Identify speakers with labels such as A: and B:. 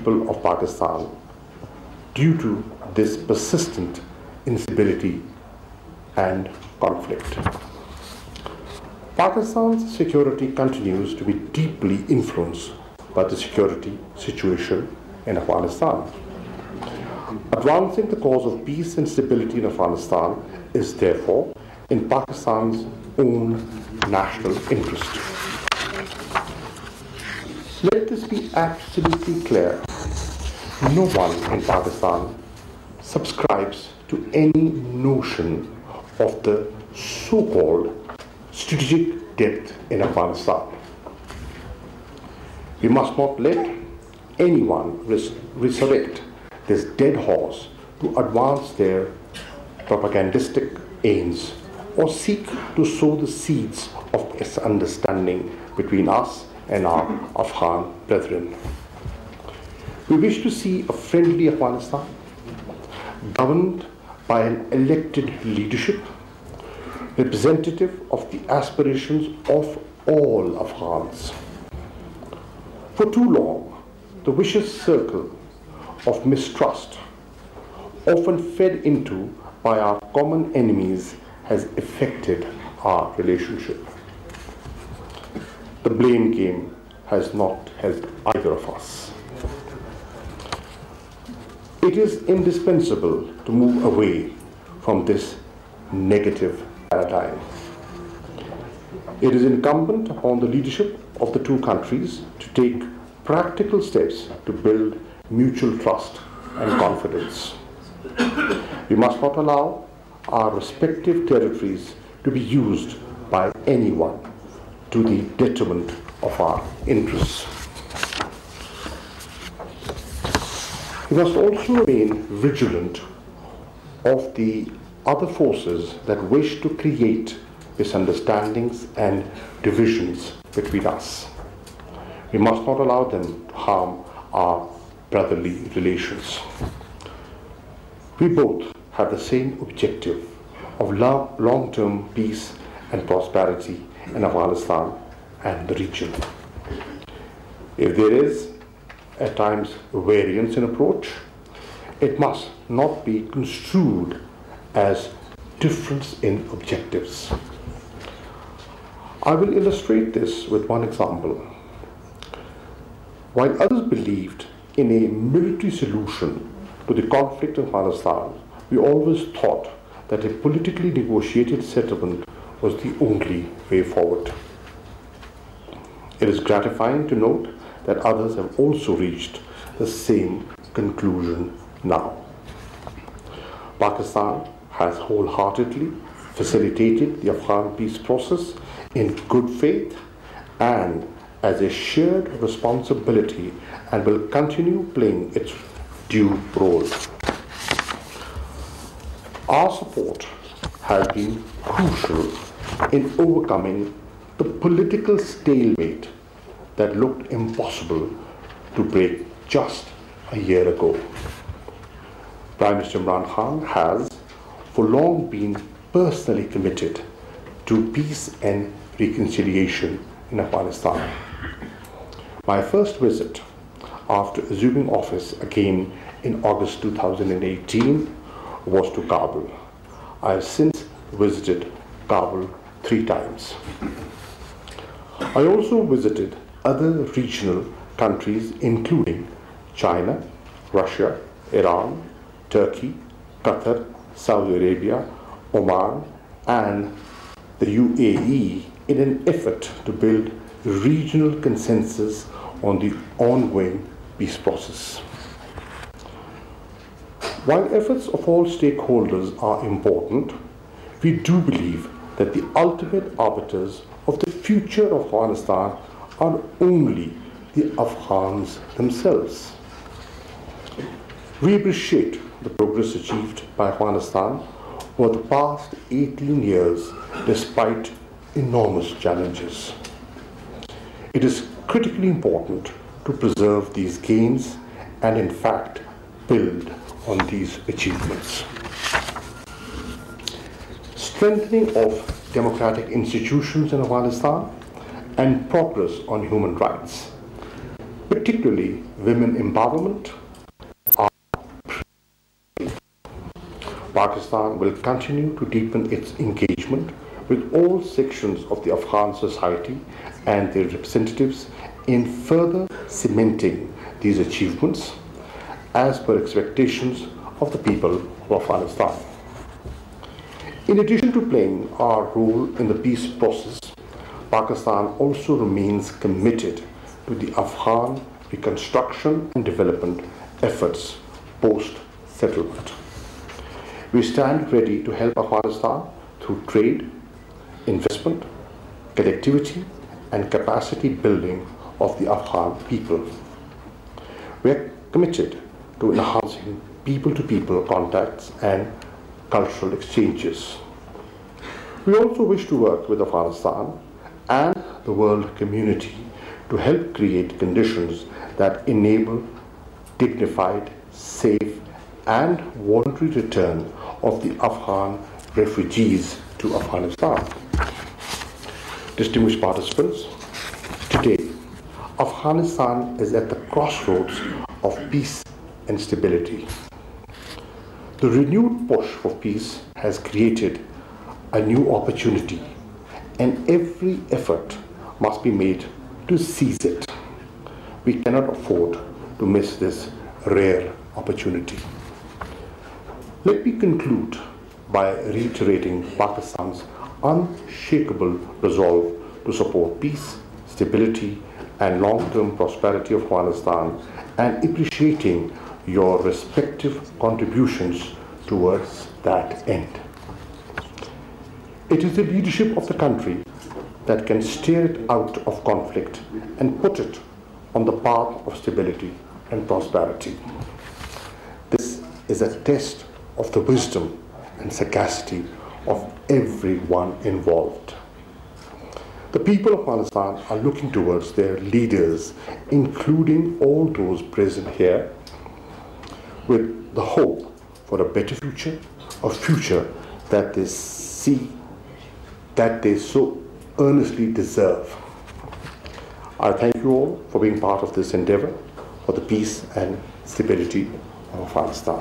A: people of Pakistan due to this persistent instability and conflict. Pakistan's security continues to be deeply influenced by the security situation in Afghanistan. Advancing the cause of peace and stability in Afghanistan is therefore in Pakistan's own national interest. Let this be absolutely clear. No one in Pakistan subscribes to any notion of the so-called strategic depth in Afghanistan. We must not let anyone resurrect this dead horse to advance their propagandistic aims or seek to sow the seeds of misunderstanding between us and our Afghan brethren. We wish to see a friendly Afghanistan governed by an elected leadership representative of the aspirations of all Afghans. For too long, the vicious circle of mistrust, often fed into by our common enemies, has affected our relationship. The blame game has not helped either of us. It is indispensable to move away from this negative paradigm. It is incumbent upon the leadership of the two countries to take practical steps to build mutual trust and confidence. We must not allow our respective territories to be used by anyone to the detriment of our interests. We must also remain vigilant of the other forces that wish to create misunderstandings and divisions between us. We must not allow them to harm our brotherly relations. We both have the same objective of long-term peace and prosperity in Afghanistan and the region. If there is at times variance in approach, it must not be construed as difference in objectives. I will illustrate this with one example. While others believed in a military solution to the conflict in Afghanistan, we always thought that a politically negotiated settlement was the only way forward. It is gratifying to note that others have also reached the same conclusion now. Pakistan has wholeheartedly facilitated the Afghan peace process in good faith and as a shared responsibility, and will continue playing its due role. Our support has been crucial in overcoming the political stalemate that looked impossible to break just a year ago. Prime Minister Imran Khan has for long been personally committed to peace and reconciliation in Afghanistan. My first visit after assuming office again in August 2018 was to Kabul. I have since visited Kabul 3 times. I also visited other regional countries including China, Russia, Iran, Turkey, Qatar, Saudi Arabia, Oman and the UAE in an effort to build regional consensus on the ongoing peace process. While efforts of all stakeholders are important, we do believe that the ultimate arbiters of the future of Afghanistan are only the Afghans themselves. We appreciate the progress achieved by Afghanistan over the past 18 years despite enormous challenges. It is critically important to preserve these gains and in fact build on these achievements. Strengthening of democratic institutions in Afghanistan and progress on human rights. particularly women empowerment. Pakistan will continue to deepen its engagement with all sections of the Afghan society and their representatives in further cementing these achievements as per expectations of the people of Afghanistan. In addition to playing our role in the peace process, Pakistan also remains committed to the Afghan reconstruction and development efforts post-settlement. We stand ready to help Afghanistan through trade, investment, connectivity, and capacity building of the Afghan people. We are committed to enhancing people-to-people contacts and cultural exchanges. We also wish to work with Afghanistan and the world community to help create conditions that enable dignified, safe, and voluntary return of the Afghan refugees to Afghanistan. Distinguished participants, today Afghanistan is at the crossroads of peace and stability. The renewed push for peace has created a new opportunity, and every effort must be made to seize it. We cannot afford to miss this rare opportunity. Let me conclude by reiterating Pakistan's unshakable resolve to support peace, stability, and long-term prosperity of Afghanistan, and appreciating your respective contributions towards that end. It is the leadership of the country that can steer it out of conflict and put it on the path of stability and prosperity. This is a test of the wisdom and sagacity of everyone involved. The people of Afghanistan are looking towards their leaders, including all those present here, with the hope for a better future, a future that they see, that they so earnestly deserve. I thank you all for being part of this endeavor for the peace and stability of Afghanistan.